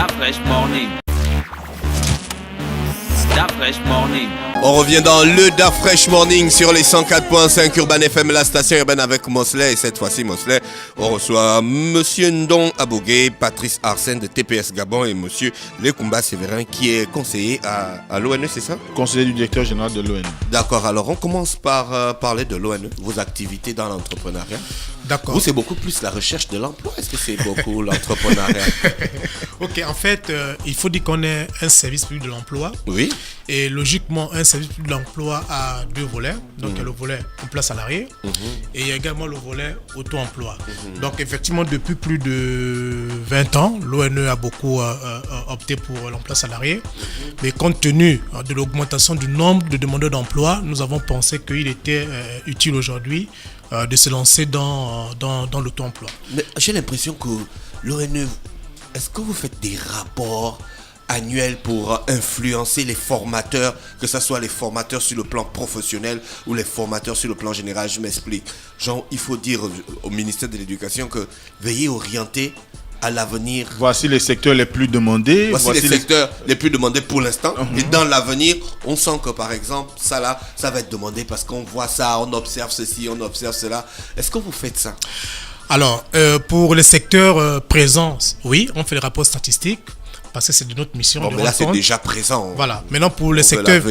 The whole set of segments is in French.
Fresh Morning. Da Fresh Morning. On revient dans le Da Fresh Morning sur les 104.5 Urban FM, la station urbaine avec Mosley. Et cette fois-ci, Mosley, on reçoit Monsieur Ndong Abogé, Patrice Arsène de TPS Gabon et Monsieur Lekumba Séverin qui est conseiller à l'ONE, c'est ça? Conseiller du directeur général de l'ONE. D'accord, alors on commence par parler de l'ONE, vos activités dans l'entrepreneuriat. D'accord. Vous, c'est beaucoup plus la recherche de l'emploi. Est-ce que c'est beaucoup l'entrepreneuriat? Ok, en fait, il faut dire qu'on est un service public de l'emploi. Oui. Et logiquement, un service public de l'emploi a deux volets. Donc, il y a le volet emploi salarié et il y a également le volet auto-emploi. Donc, effectivement, depuis plus de 20 ans, l'ONE a beaucoup opté pour l'emploi salarié. Mais compte tenu de l'augmentation du nombre de demandeurs d'emploi, nous avons pensé qu'il était utile aujourd'hui de se lancer dans l'auto-emploi. Mais j'ai l'impression que l'ONE, est-ce que vous faites des rapports annuels pour influencer les formateurs, que ce soit les formateurs sur le plan professionnel ou les formateurs sur le plan général? Je m'explique. Genre, il faut dire au ministère de l'Éducation que veuillez orienter à l'avenir. Voici les secteurs les plus demandés. Voici les secteurs les plus demandés pour l'instant. Et dans l'avenir, on sent que par exemple, ça là, ça va être demandé parce qu'on voit ça, on observe ceci, on observe cela. Est-ce que vous faites ça? Alors, pour les secteurs présents, oui, on fait les rapports statistiques parce que c'est de notre mission. Bon, mais là, c'est déjà présent. Voilà. Maintenant, pour les secteurs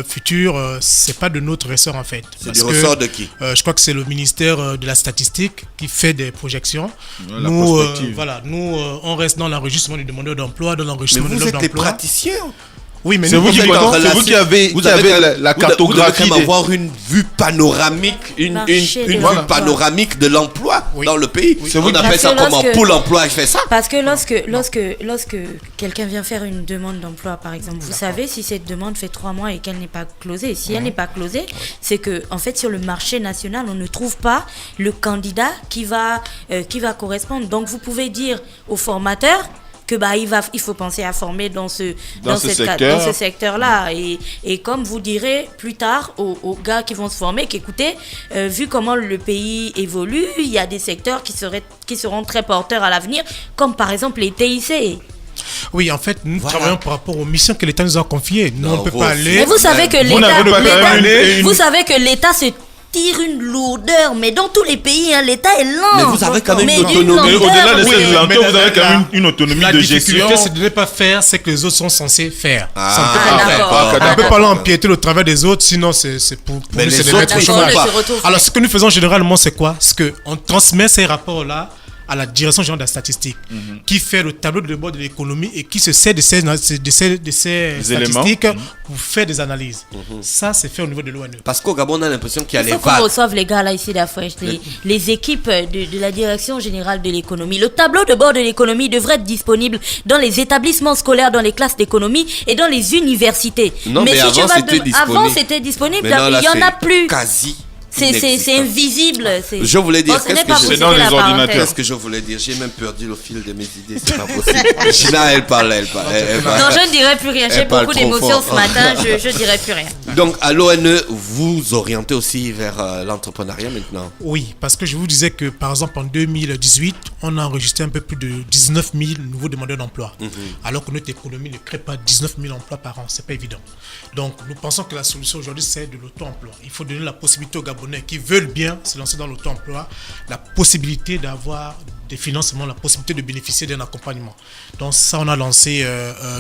futurs, c'est pas de notre ressort en fait. C'est du ressort de qui? Je crois que c'est le ministère de la statistique qui fait des projections. Nous, on reste dans l'enregistrement du demandeur d'emploi, dans l'enregistrement de l'offre d'emploi. Mais vous êtes des praticiens. Oui, mais c'est vous qui avez la cartographie. Vous devez avoir une vue panoramique, une vue panoramique de l'emploi dans le pays. Oui. On appelle ça comment? Pôle emploi, il fait ça. Parce que lorsque quelqu'un vient faire une demande d'emploi, par exemple, vous savez si cette demande fait 3 mois et qu'elle n'est pas closée. Si elle n'est pas closée, c'est que en fait sur le marché national, on ne trouve pas le candidat qui va correspondre. Donc vous pouvez dire au formateur que il faut penser à former dans ce secteur-là et comme vous direz plus tard aux gars qui vont se former qu'écoutez, vu comment le pays évolue, il y a des secteurs qui seront très porteurs à l'avenir, comme par exemple les TIC. Oui, en fait, nous travaillons par rapport aux missions que l'État nous a confiées. Nous, on ne peut pas aller. Mais vous savez que l'État se tire une lourdeur, mais dans tous les pays, l'État est lent. Mais vous avez quand même une autonomie. Au-delà de cette lenteur, vous avez quand même une autonomie de gestion. La difficulté, c'est de ne pas faire ce que les autres sont censés faire. d'accord. On ne peut pas empiéter le travail des autres, sinon c'est pour nous, c'est de mettre au chômage. Alors, ce que nous faisons généralement, c'est quoi? C'est qu'on transmet ces rapports-là à la direction générale de la statistique, qui fait le tableau de bord de l'économie et qui se sert de ces statistiques pour faire des analyses. Ça, c'est fait au niveau de l'ONE. Parce qu'au Gabon, on a l'impression qu'il y a les vagues. Il faut qu'on reçoive les gars là ici d'Afresh, les équipes de la direction générale de l'économie. Le tableau de bord de l'économie devrait être disponible dans les établissements scolaires, dans les classes d'économie et dans les universités. Non, mais avant, c'était disponible. Il n'y en a plus. Quasi. C'est invisible. Je voulais dire, c'est dans les ordinateurs. Qu'est-ce que je voulais dire? J'ai même perdu le fil de mes idées, c'est pas possible. Gina, elle parle. Non, je ne dirai plus rien. J'ai beaucoup d'émotions ce matin, je ne dirai plus rien. Donc, à l'ONE, vous orientez aussi vers l'entrepreneuriat maintenant? Oui, parce que je vous disais que, par exemple, en 2018, on a enregistré un peu plus de 19 000 nouveaux demandeurs d'emploi. Alors que notre économie ne crée pas 19 000 emplois par an, c'est pas évident. Donc, nous pensons que la solution aujourd'hui, c'est de l'auto-emploi. Il faut donner la possibilité aux Gabonais qui veulent bien se lancer dans l'auto-emploi, la possibilité d'avoir des financements, la possibilité de bénéficier d'un accompagnement. Donc ça, on a lancé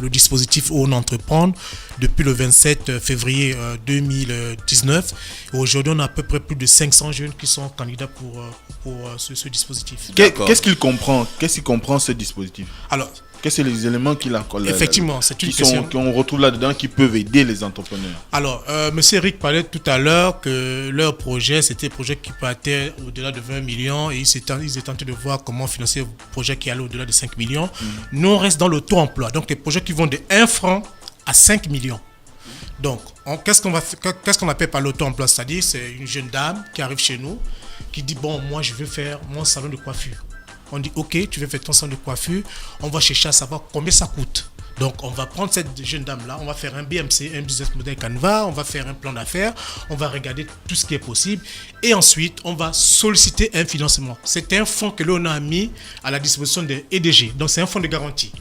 le dispositif On Entreprendre depuis le 27 février 2019. Et aujourd'hui, on a à peu près plus de 500 jeunes qui sont candidats pour ce dispositif. Qu'est-ce qu'il comprend ce dispositif? Alors, quels sont les éléments effectivement, c'est une question qu'on retrouve là-dedans qui peuvent aider les entrepreneurs? Alors, M. Eric parlait tout à l'heure que leur projet, c'était un projet qui partait au-delà de 20 millions et ils étaient tentés de voir comment financer un projet qui allait au-delà de 5 millions. Nous, on reste dans l'auto-emploi, donc des projets qui vont de 1 franc à 5 millions. Donc, qu'est-ce qu'on appelle par l'auto-emploi? C'est-à-dire, c'est une jeune dame qui arrive chez nous, qui dit, bon, moi, je veux faire mon salon de coiffure. On dit, ok, tu veux faire ton salon de coiffure, on va chercher à savoir combien ça coûte. Donc, on va prendre cette jeune dame-là, on va faire un BMC, un business model Canva, on va faire un plan d'affaires, on va regarder tout ce qui est possible et ensuite, on va solliciter un financement. C'est un fonds que l'on a mis à la disposition des EDG, donc c'est un fonds de garantie.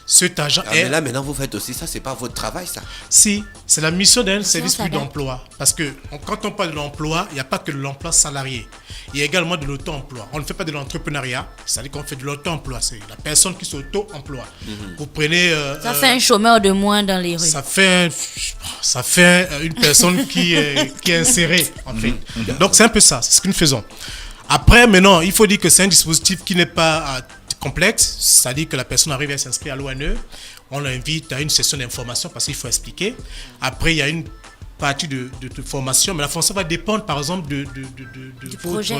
Cet agent Mais là, maintenant, vous faites aussi ça, c'est pas votre travail, ça. Si, c'est la mission d'un service s'adapte. public d'emploi. Parce que quand on parle de l'emploi, il n'y a pas que de l'emploi salarié. Il y a également de l'auto-emploi. On ne fait pas de l'entrepreneuriat, c'est-à-dire qu'on fait de l'auto-emploi. C'est la personne qui s'auto-emploie. Vous prenez... Ça fait un chômeur de moins dans les rues. Ça fait une personne qui est insérée, en fait. Donc, c'est un peu ça, c'est ce que nous faisons. Après, maintenant, il faut dire que c'est un dispositif qui n'est pas complexe, c'est-à-dire que la personne arrive à s'inscrire à l'ONE, on l'invite à une session d'information parce qu'il faut expliquer. Après, il y a une partie de formation, mais la formation va dépendre, par exemple, du projet.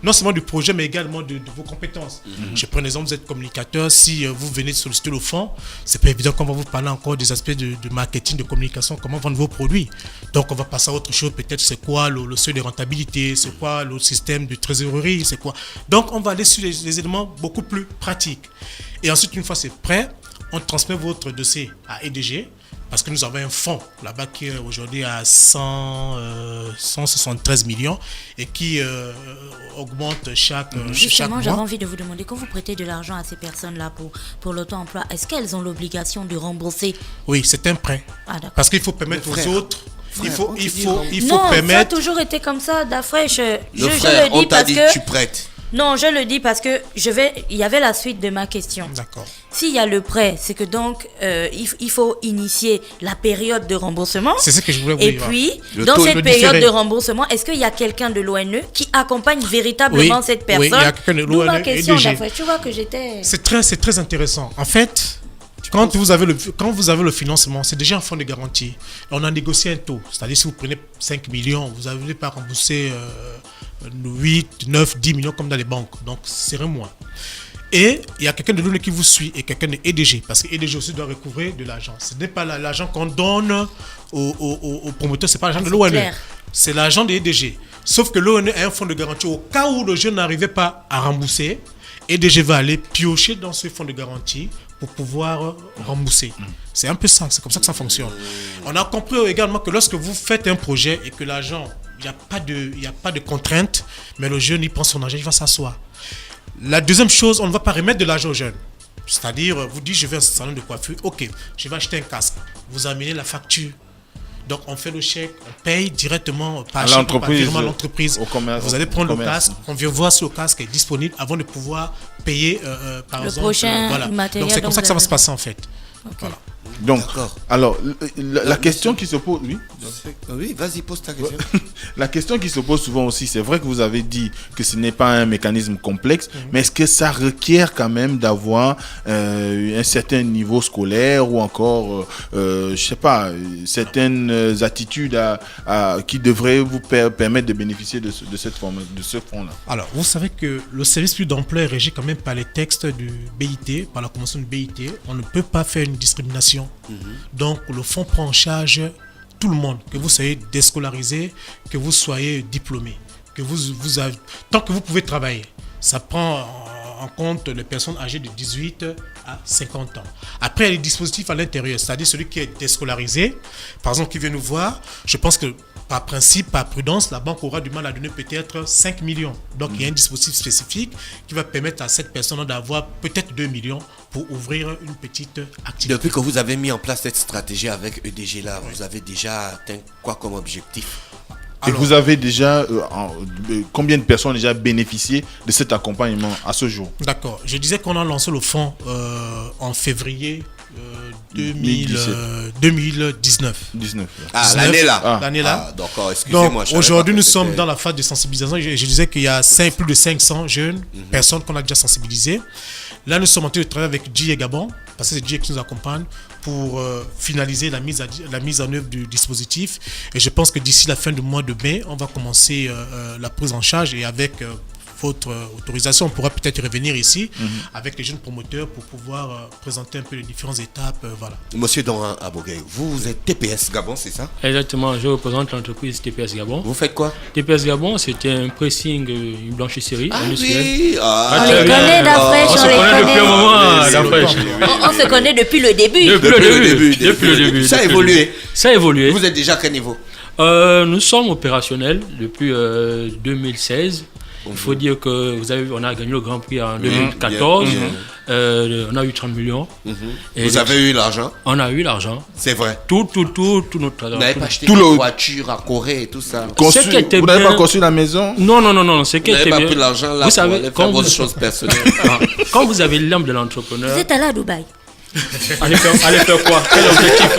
Non seulement du projet, mais également de vos compétences. Je prends l'exemple, vous êtes communicateur, si vous venez de solliciter le fonds, c'est pas évident qu'on va vous parler encore des aspects de marketing, de communication, comment vendre vos produits. Donc, on va passer à autre chose, peut-être c'est quoi le seuil de rentabilité, c'est quoi le système de trésorerie, c'est quoi. Donc, on va aller sur les éléments beaucoup plus pratiques. Et ensuite, une fois c'est prêt, on transmet votre dossier à EDG, parce que nous avons un fonds là-bas qui est aujourd'hui à 173 millions et qui augmente chaque Justement, mois. j'avais envie de vous demander, quand vous prêtez de l'argent à ces personnes-là pour l'auto-emploi, est-ce qu'elles ont l'obligation de rembourser? Oui, c'est un prêt. Ah, d'accord. Parce qu'il faut permettre Mais frère, aux autres. Il faut Non, permettre. ça a toujours été comme ça, Dafresh. Je Frère, le on dis t'a parce dit que... tu prêtes. Non, je le dis parce que il y avait la suite de ma question. D'accord. S'il y a le prêt, c'est que donc il faut initier la période de remboursement. C'est ce que je voulais vous Et dire. puis, Le dans taux cette de période différé. de remboursement, est-ce qu'il y a quelqu'un de l'ONE qui accompagne véritablement Oui, cette oui, personne? il y a quelqu'un de D'où ma l'ONE et question, DG. Dafresh. Tu vois que j'étais... C'est très intéressant. En fait, quand vous avez le financement, c'est déjà un fonds de garantie. On a négocié un taux. C'est-à-dire, si vous prenez 5 millions, vous n'avez pas remboursé 8, 9, 10 millions comme dans les banques. Donc, c'est un mois. Et il y a quelqu'un de l'ONU qui vous suit et quelqu'un de EDG. Parce que EDG aussi doit recouvrir de l'argent. Ce n'est pas l'argent qu'on donne aux promoteurs, ce n'est pas l'argent de l'ONU. clair. C'est l'argent de EDG. Sauf que l'ONU a un fonds de garantie. Au cas où le jeune n'arrivait pas à rembourser, EDG va aller piocher dans ce fonds de garantie pour pouvoir rembourser. C'est un peu ça, c'est comme ça que ça fonctionne. On a compris également que lorsque vous faites un projet et que l'argent, il n'y a pas de contrainte, mais le jeune, il prend son argent, il va s'asseoir. La deuxième chose, on ne va pas remettre de l'argent aux jeunes. C'est-à-dire, vous dites, je vais à un salon de coiffure, ok, je vais acheter un casque. Vous amenez la facture. Donc, on fait le chèque, on paye directement par chèque, par virement à l'entreprise. au commerce, Vous allez prendre au le commerce. casque, on vient voir si le casque est disponible avant de pouvoir payer, par Le exemple. prochain matériel Donc, c'est comme dont ça que ça vous va se avez passer, en fait. Ok. Voilà. Donc, D'accord. alors, la question qui se pose, oui. Oui, vas-y, pose ta question. La question qui se pose souvent aussi, c'est vrai que vous avez dit que ce n'est pas un mécanisme complexe, mais est-ce que ça requiert quand même d'avoir un certain niveau scolaire ou encore, je sais pas, certaines attitudes qui devraient vous permettre de bénéficier de cette forme, de ce fonds-là? Alors, vous savez que le service public d'emploi est régi quand même par les textes du BIT, par la convention du BIT. On ne peut pas faire une discrimination. Donc, le fonds prend en charge tout le monde, que vous soyez déscolarisé, que vous soyez diplômé, que tant que vous pouvez travailler. Ça prend en compte les personnes âgées de 18 à 50 ans. Après, il y a les dispositifs à l'intérieur, c'est-à-dire celui qui est déscolarisé, par exemple, qui vient nous voir, je pense que par principe, par prudence, la banque aura du mal à donner peut-être 5 millions. Donc, il y a un dispositif spécifique qui va permettre à cette personne d'avoir peut-être 2 millions pour ouvrir une petite activité. Depuis que vous avez mis en place cette stratégie avec EDG là, vous avez déjà atteint quoi comme objectif? Et vous avez déjà, combien de personnes ont déjà bénéficié de cet accompagnement à ce jour? D'accord. Je disais qu'on a lancé le fonds en février 2019. 19. Ah, l'année là. Ah. L'année là. Ah, d'accord, excusez-moi. Donc aujourd'hui, nous sommes dans la phase de sensibilisation. Je disais qu'il y a plus de 500 jeunes personnes qu'on a déjà sensibilisées. Là, nous sommes en train de travailler avec Dji et Gabon, parce que c'est Dji qui nous accompagne pour finaliser la mise en œuvre du dispositif. Et je pense que d'ici la fin du mois de mai, on va commencer la prise en charge et avec votre autorisation, on pourra peut-être revenir ici avec les jeunes promoteurs pour pouvoir présenter un peu les différentes étapes. Voilà. Monsieur Doran Abogué, vous êtes TPS Gabon, c'est ça? Exactement, je représente l'entreprise TPS Gabon. Vous faites quoi? TPS Gabon, c'était un pressing, une blanchisserie industrielle. Oui, On les connaît, Dafresh, On on se les connaît depuis un connaît. moment, Dafresh. On se connaît depuis le début. Depuis le début. Ça a évolué. Ça a évolué. Vous êtes déjà à quel niveau? Nous sommes opérationnels depuis 2016. Il faut dire que on a gagné le Grand Prix en 2014. On a eu 30 millions. Et Vous avez eu l'argent? On a eu l'argent. C'est vrai. Tout notre Vous n'avez pas acheté Tout une le- voiture à Corée et tout ça? Construit- Ce qui était Vous n'avez bien- pas construit la maison? Non. Ce qui Vous n'avez était pas bien- pris l'argent là vous pour savez, aller quand faire vous, vos choses personnelles? quand vous avez l'âme de l'entrepreneur, Vous êtes allé à Dubaï. allez faire quoi? Quel objectif?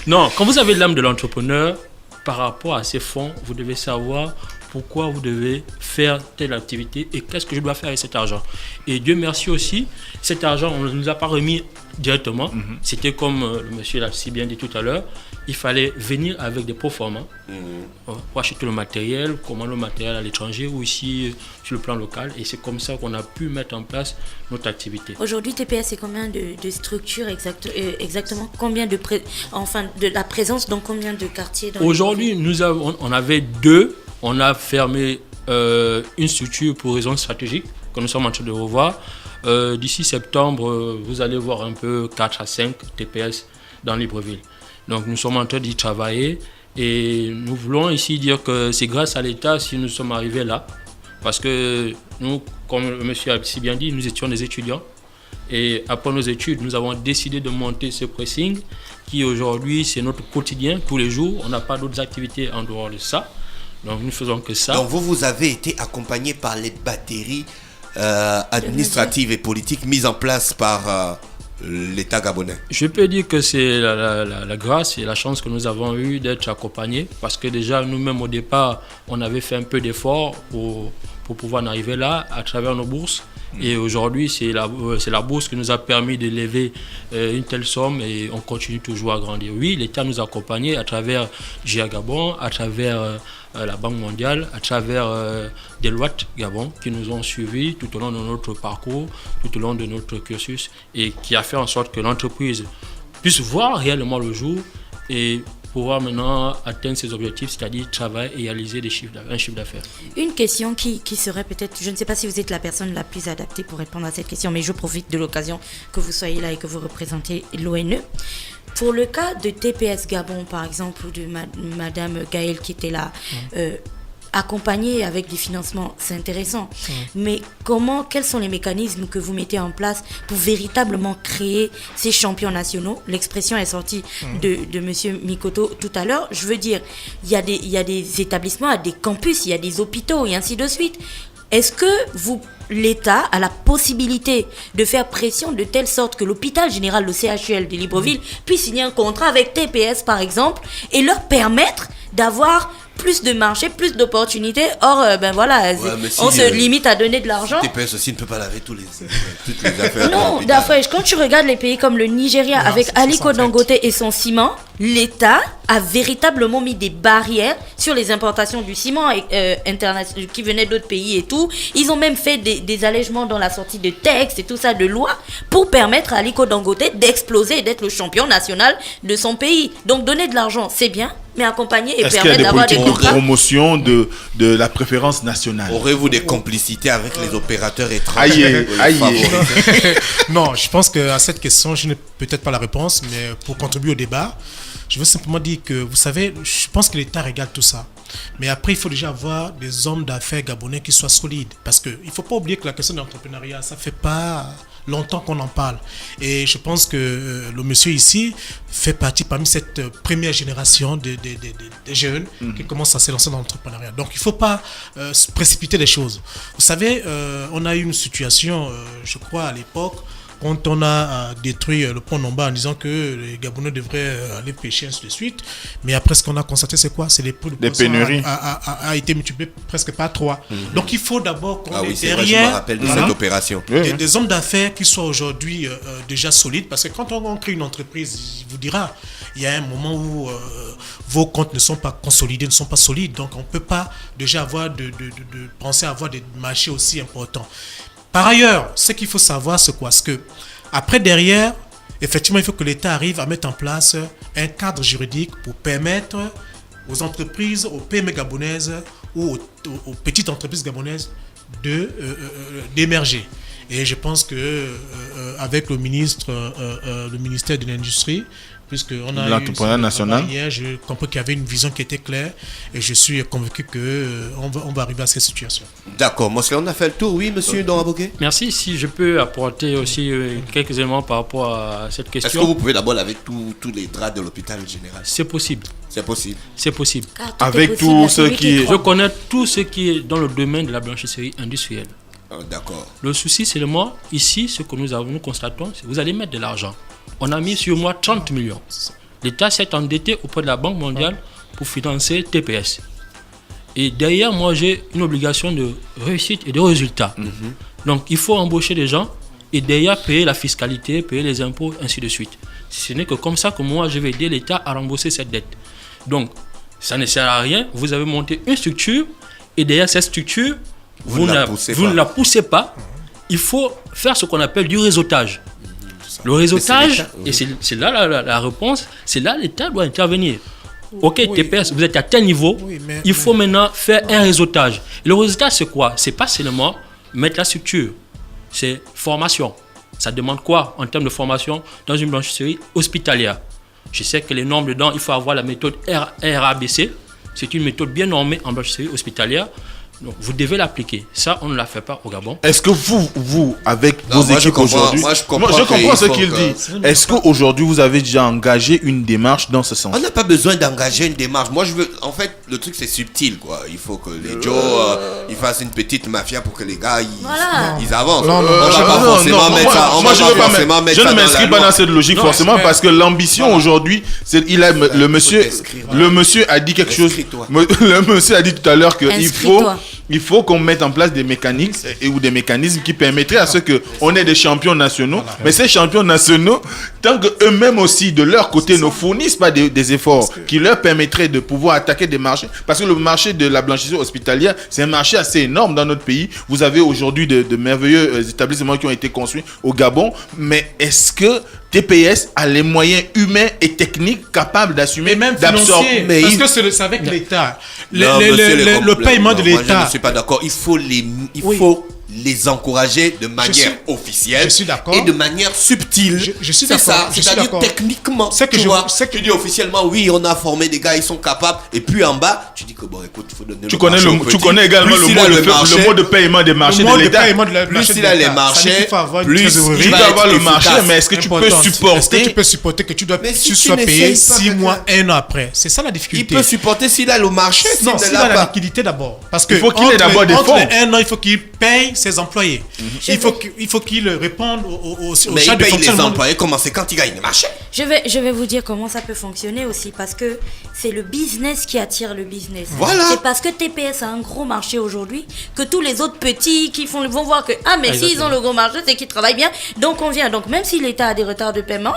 Non, quand vous avez l'âme de l'entrepreneur, par rapport à ces fonds, vous devez savoir pourquoi vous devez faire telle activité et qu'est-ce que je dois faire avec cet argent. Et Dieu merci aussi, cet argent, on ne nous a pas remis directement. C'était comme le monsieur l'a si bien dit tout à l'heure, il fallait venir avec des proformas pour acheter le matériel, commander le matériel à l'étranger ou ici sur le plan local. Et c'est comme ça qu'on a pu mettre en place notre activité. Aujourd'hui, TPS, c'est combien de structures exactement? Combien de la présence dans combien de quartiers dans Aujourd'hui, on avait deux. On a fermé une structure pour raisons stratégiques que nous sommes en train de revoir. D'ici septembre, vous allez voir un peu 4 à 5 TPS dans Libreville. Donc nous sommes en train d'y travailler et nous voulons ici dire que c'est grâce à l'État si nous sommes arrivés là. Parce que nous, comme le monsieur a si bien dit, nous étions des étudiants. Et après nos études, nous avons décidé de monter ce pressing qui aujourd'hui, c'est notre quotidien, tous les jours. On n'a pas d'autres activités en dehors de ça. Donc nous faisons que ça. Donc vous avez été accompagné par les batteries administratives et politiques mises en place par l'État gabonais. Je peux dire que c'est la grâce et la chance que nous avons eue d'être accompagnés parce que déjà nous-mêmes au départ, on avait fait un peu d'efforts pour pouvoir en arriver là à travers nos bourses. Et aujourd'hui, c'est la bourse qui nous a permis de lever une telle somme et on continue toujours à grandir. Oui, l'État nous a accompagnés à travers GIA Gabon, à travers la Banque mondiale, à travers Deloitte Gabon, qui nous ont suivis tout au long de notre parcours, tout au long de notre cursus et qui a fait en sorte que l'entreprise puisse voir réellement le jour et pouvoir maintenant atteindre ses objectifs, c'est-à-dire travailler et réaliser un chiffre d'affaires. Une question qui serait peut-être, je ne sais pas si vous êtes la personne la plus adaptée pour répondre à cette question, mais je profite de l'occasion que vous soyez là et que vous représentez l'ONE. Pour le cas de TPS Gabon, par exemple, ou de Madame Gaëlle qui était là, accompagner avec des financements, c'est intéressant. Mais quels sont les mécanismes que vous mettez en place pour véritablement créer ces champions nationaux? L'expression est sortie de Monsieur Mikoto tout à l'heure. Je veux dire, il y a des établissements, il y a des campus, il y a des hôpitaux et ainsi de suite. Est-ce que l'État a la possibilité de faire pression de telle sorte que l'hôpital général, le CHUL de Libreville, puisse signer un contrat avec TPS par exemple et leur permettre d'avoir plus de marché, plus d'opportunités. Or, on se limite à donner de l'argent. TPS aussi ne peut pas laver toutes les affaires. Non, Dafresh, quand tu regardes les pays comme le Nigeria avec Aliko Dangote et son ciment, l'État a véritablement mis des barrières sur les importations du ciment international qui venait d'autres pays et tout. Ils ont même fait des allègements dans la sortie de textes et tout ça, de lois, pour permettre à Aliko Dangote d'exploser et d'être le champion national de son pays. Donc donner de l'argent, c'est bien, mais accompagner et permettre d'avoir des politiques de contrats. promotion de la préférence nationale? Aurez-vous des complicités avec les opérateurs étrangers? Aïe. Non, je pense qu'à cette question, je n'ai peut-être pas la réponse, mais pour contribuer au débat, je veux simplement dire que, vous savez, je pense que l'État régale tout ça. Mais après, il faut déjà avoir des hommes d'affaires gabonais qui soient solides. Parce qu'il ne faut pas oublier que la question de l'entrepreneuriat, ça ne fait pas longtemps qu'on en parle. Et je pense que le monsieur ici fait partie parmi cette première génération des jeunes qui commencent à se lancer dans l'entrepreneuriat. Donc, il ne faut pas se précipiter les choses. Vous savez, on a eu une situation, je crois, à l'époque, quand on a détruit le pont Nomba en disant que les Gabonais devraient aller pêcher, ainsi de suite. Mais après, ce qu'on a constaté, c'est quoi? C'est les prix de poisson pénuries. a été multiplié presque par 3. Donc, il faut d'abord qu'on ait c'est vrai, derrière je me rappelle de cette opération. des hommes d'affaires qui soient aujourd'hui déjà solides. Parce que quand on crée une entreprise, il vous dira, il y a un moment où vos comptes ne sont pas consolidés, ne sont pas solides. Donc, on ne peut pas déjà avoir de penser à avoir des marchés aussi importants. Par ailleurs, ce qu'il faut savoir, c'est quoi? C'est que, après, derrière, effectivement, il faut que l'État arrive à mettre en place un cadre juridique pour permettre aux entreprises, aux PME gabonaises ou aux petites entreprises gabonaises d'émerger. Et je pense que avec le ministère de l'Industrie, puisqu'on a l'entrepreneuriat national. Hier, j'ai compris qu'il y avait une vision qui était claire et je suis convaincu qu'on va arriver à cette situation. D'accord, Mosley, on a fait le tour, oui, monsieur Don Aboké. Merci. Si je peux apporter aussi quelques éléments par rapport à cette question. Est-ce que vous pouvez d'abord laver tous les draps de l'hôpital général? C'est possible. C'est possible. C'est possible. Avec tout ce qui est... Je connais tout ce qui est dans le domaine de la blanchisserie industrielle. D'accord. Le souci, c'est ici, ce que nous constatons, c'est que vous allez mettre de l'argent. On a mis sur moi 30 millions. L'État s'est endetté auprès de la Banque mondiale pour financer TPS. Et derrière, moi, j'ai une obligation de réussite et de résultat. Donc, il faut embaucher des gens et derrière, payer la fiscalité, payer les impôts, ainsi de suite. Ce n'est que comme ça que moi, je vais aider l'État à rembourser cette dette. Donc, ça ne sert à rien. Vous avez monté une structure et derrière cette structure, vous ne la poussez pas. Il faut faire ce qu'on appelle du réseautage. Le réseautage, et c'est là la réponse, c'est là l'État doit intervenir. Ok, TPS, vous êtes à tel niveau, il faut maintenant faire un réseautage. Et le réseautage, c'est quoi? C'est pas seulement mettre la structure, c'est formation. Ça demande quoi en termes de formation dans une blanchisserie hospitalière? Je sais que les normes dedans, il faut avoir la méthode RABC. C'est une méthode bien normée en blanchisserie hospitalière. Donc, vous devez l'appliquer. Ça, on ne la fait pas au Gabon. Est-ce que vous avec vos équipes aujourd'hui... Moi, je comprends ce qu'il dit. Est-ce qu'aujourd'hui, vous avez déjà engagé une démarche dans ce sens? On n'a pas besoin d'engager une démarche. Moi, je veux... En fait, le truc, c'est subtil, quoi. Il faut que les Joe, ils fassent une petite mafia pour que les gars, ils avancent. On Je ne m'inscris pas dans cette logique, forcément, parce que l'ambition, aujourd'hui, le monsieur a dit quelque chose. Le monsieur a dit tout à l'heure qu'il faut qu'on mette en place des mécaniques ou des mécanismes qui permettraient à ce qu'on ait des champions nationaux. Mais ces champions nationaux, tant qu'eux-mêmes aussi, de leur côté, ne fournissent pas des efforts qui leur permettraient de pouvoir attaquer des marchés. Parce que le marché de la blanchisserie hospitalière, c'est un marché assez énorme dans notre pays. Vous avez aujourd'hui de merveilleux établissements qui ont été construits au Gabon. Mais est-ce que TPS a les moyens humains et techniques capables d'assumer, d'absorber? Parce que c'est avec l'État. Le paiement de l'État. Moi, je ne suis pas d'accord. Il faut les encourager de manière officielle. Je suis d'accord. Et de manière subtile. Je suis d'accord. C'est-à-dire techniquement. Tu dis officiellement, oui, on a formé des gars, ils sont capables. Et puis en bas, tu dis que bon, écoute, il faut donner tu connais également le mode de paiement des marchés de l'État. Plus il a les marchés, plus il va avoir le marché. Mais est-ce que tu peux supporter? Est-ce que tu peux supporter que tu sois payé 6 mois, 1 an après? C'est ça la difficulté. Il peut supporter s'il a le marché. Non, s'il a la liquidité d'abord. Parce que il faut qu'il ait d'abord des fonds. Entre 1 an, il faut qu'il paye ses employés. Il faut qu'il réponde aux charges de fonctionnement. Les employés, comment c'est quand ils gagnent le marché? Je vais vous dire comment ça peut fonctionner aussi, parce que c'est le business qui attire le business. Voilà. C'est parce que TPS a un gros marché aujourd'hui que tous les autres petits vont voir que s'ils ont le gros marché, c'est qu'ils travaillent bien, donc on vient. Donc même si l'État a des retards de paiement,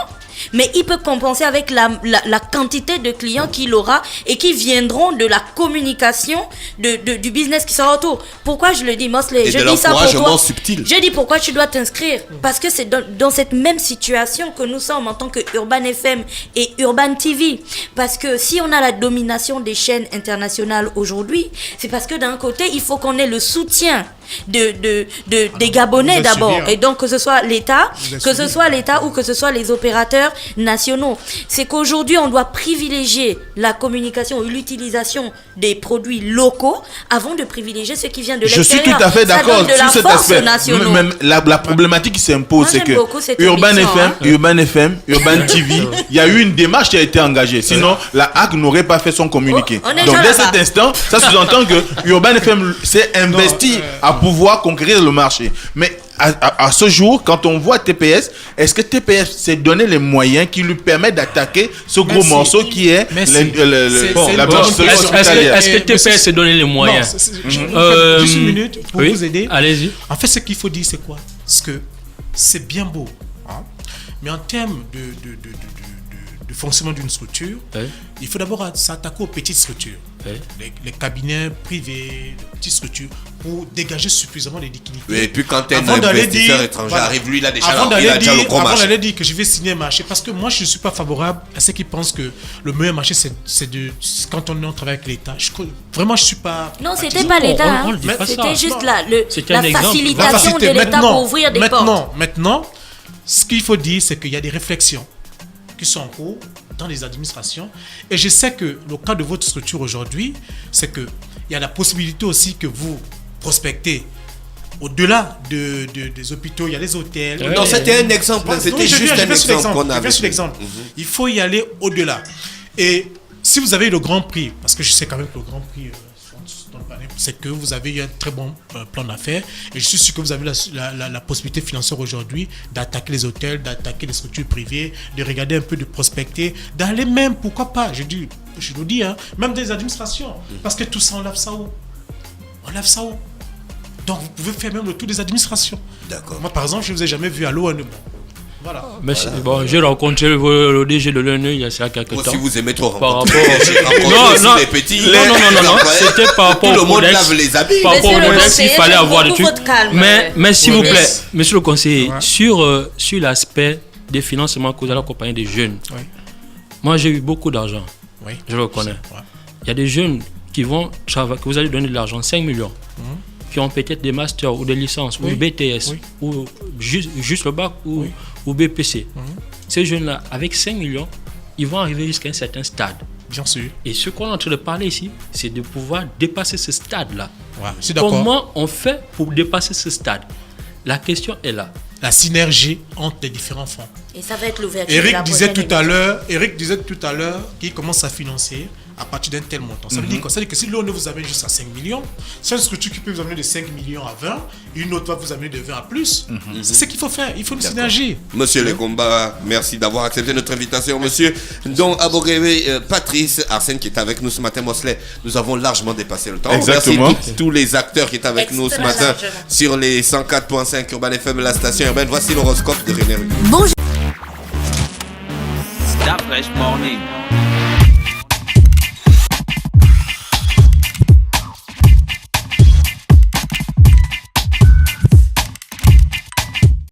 mais il peut compenser avec la quantité de clients qu'il aura et qui viendront de la communication du business qui sera autour. Pourquoi je le dis, Mosley? Je dis ça pour toi. Subtil. Je dis pourquoi tu dois t'inscrire. Parce que c'est dans cette même situation que nous sommes en tant que Urban FM et Urban TV. Parce que si on a la domination des chaînes internationales aujourd'hui, c'est parce que d'un côté, il faut qu'on ait le soutien des Gabonais d'abord. Et donc que ce soit l'État ou que ce soit les opérateurs nationaux. C'est qu'aujourd'hui, on doit privilégier la communication ou l'utilisation des produits locaux avant de privilégier ce qui vient de l'extérieur. Je suis tout à fait d'accord sur cet aspect. Même la problématique qui s'impose, c'est que Urban FM, Urban TV, il y a eu une démarche qui a été engagée. Sinon, la HAC n'aurait pas fait son communiqué. Donc, dès cet instant, ça sous-entend que Urban FM s'est investi à pouvoir conquérir le marché. Mais à ce jour, quand on voit TPS, est-ce que TPS s'est donné les moyens qui lui permettent d'attaquer ce gros morceau qui est la blanchisserie hospitalière? Est-ce que TPS s'est donné les moyens? Juste une minute pour vous aider. Allez-y. En fait, ce qu'il faut dire, c'est quoi? Parce que c'est bien beau, mais en termes de fonctionnement d'une structure, il faut d'abord s'attaquer aux petites structures, les cabinets privés, les petites structures, pour dégager suffisamment de liquidités. Et puis quand un investisseur étranger arrive, lui, il a déjà le gros marché. Avant d'aller dire que je vais signer un marché, parce que moi, je ne suis pas favorable à ceux qui pensent que le meilleur marché, c'est quand on travaille avec l'État. Vraiment, je ne suis pas... Non, c'était pas l'État. C'était juste la facilitation de l'État pour ouvrir des portes. Maintenant, ce qu'il faut dire, c'est qu'il y a des réflexions qui sont en cours dans les administrations. Et je sais que le cas de votre structure aujourd'hui, c'est qu'il y a la possibilité aussi que vous prospectez au-delà des hôpitaux, il y a les hôtels. Non, c'était un exemple. C'était juste un exemple qu'on Je avait. viens sur l'exemple. Il faut y aller au-delà. Et si vous avez eu le Grand Prix, parce que je sais quand même que le Grand Prix, c'est que vous avez eu un très bon plan d'affaires. Et je suis sûr que vous avez la possibilité financière aujourd'hui d'attaquer les hôtels, d'attaquer les structures privées, de regarder un peu, de prospecter, d'aller même, pourquoi pas, je le dis, hein, même des administrations. Parce que tout ça, on lave ça où? On lave ça où? Donc vous pouvez faire même le tour des administrations. D'accord. Moi, par exemple, je ne vous ai jamais vu à l'ONU. Voilà. Mais bon, j'ai rencontré le DG de l'ONU il y a quelques temps. Si vous aimez trop Par rencontrer, non, les petits. non, c'était par rapport Tout au le monde codex. lave les habits. Par rapport au Monsieur le codex, il conseiller, fallait je avoir des beaucoup trucs. votre calme. Mais s'il vous Oui. plaît, monsieur le conseiller, Ouais. sur l'aspect des financements que vous allez accompagner des jeunes, Oui. moi j'ai eu beaucoup d'argent. Oui. Je le connais. Ouais. Il y a des jeunes qui vont travailler, que vous allez donner de l'argent, 5 millions, qui ont peut-être des masters ou des licences, Oui. ou BTS, Oui. ou juste le bac, ou BPC. Ces jeunes-là, avec 5 millions, ils vont arriver jusqu'à un certain stade. Bien sûr. Et ce qu'on est en train de parler ici, c'est de pouvoir dépasser ce stade-là. Ouais, je suis d'accord. Comment on fait pour dépasser ce stade? La question est là. La synergie entre les différents fonds. Et ça va être l'ouverture. de Eric la disait prochaine tout à l'heure qu'il commence à financer à partir d'un tel montant. Ça veut dire quoi? Ça veut dire que si l'on vous amène juste à 5 millions, c'est une structure qui peut vous amener de 5 millions à 20, une autre va vous amener de 20 à plus. C'est ce qu'il faut faire. Il faut une synergie. Monsieur Lekomba, merci d'avoir accepté notre invitation, monsieur. Donc, Abogué, Patrice, Arsène qui est avec nous ce matin, Mosley, nous avons largement dépassé le temps. Exactement. Merci tous les acteurs qui étaient avec nous ce Extra matin largement. sur les 104.5 Urban FM, la station urbaine. Voici l'horoscope de René Rudy. That fresh morning.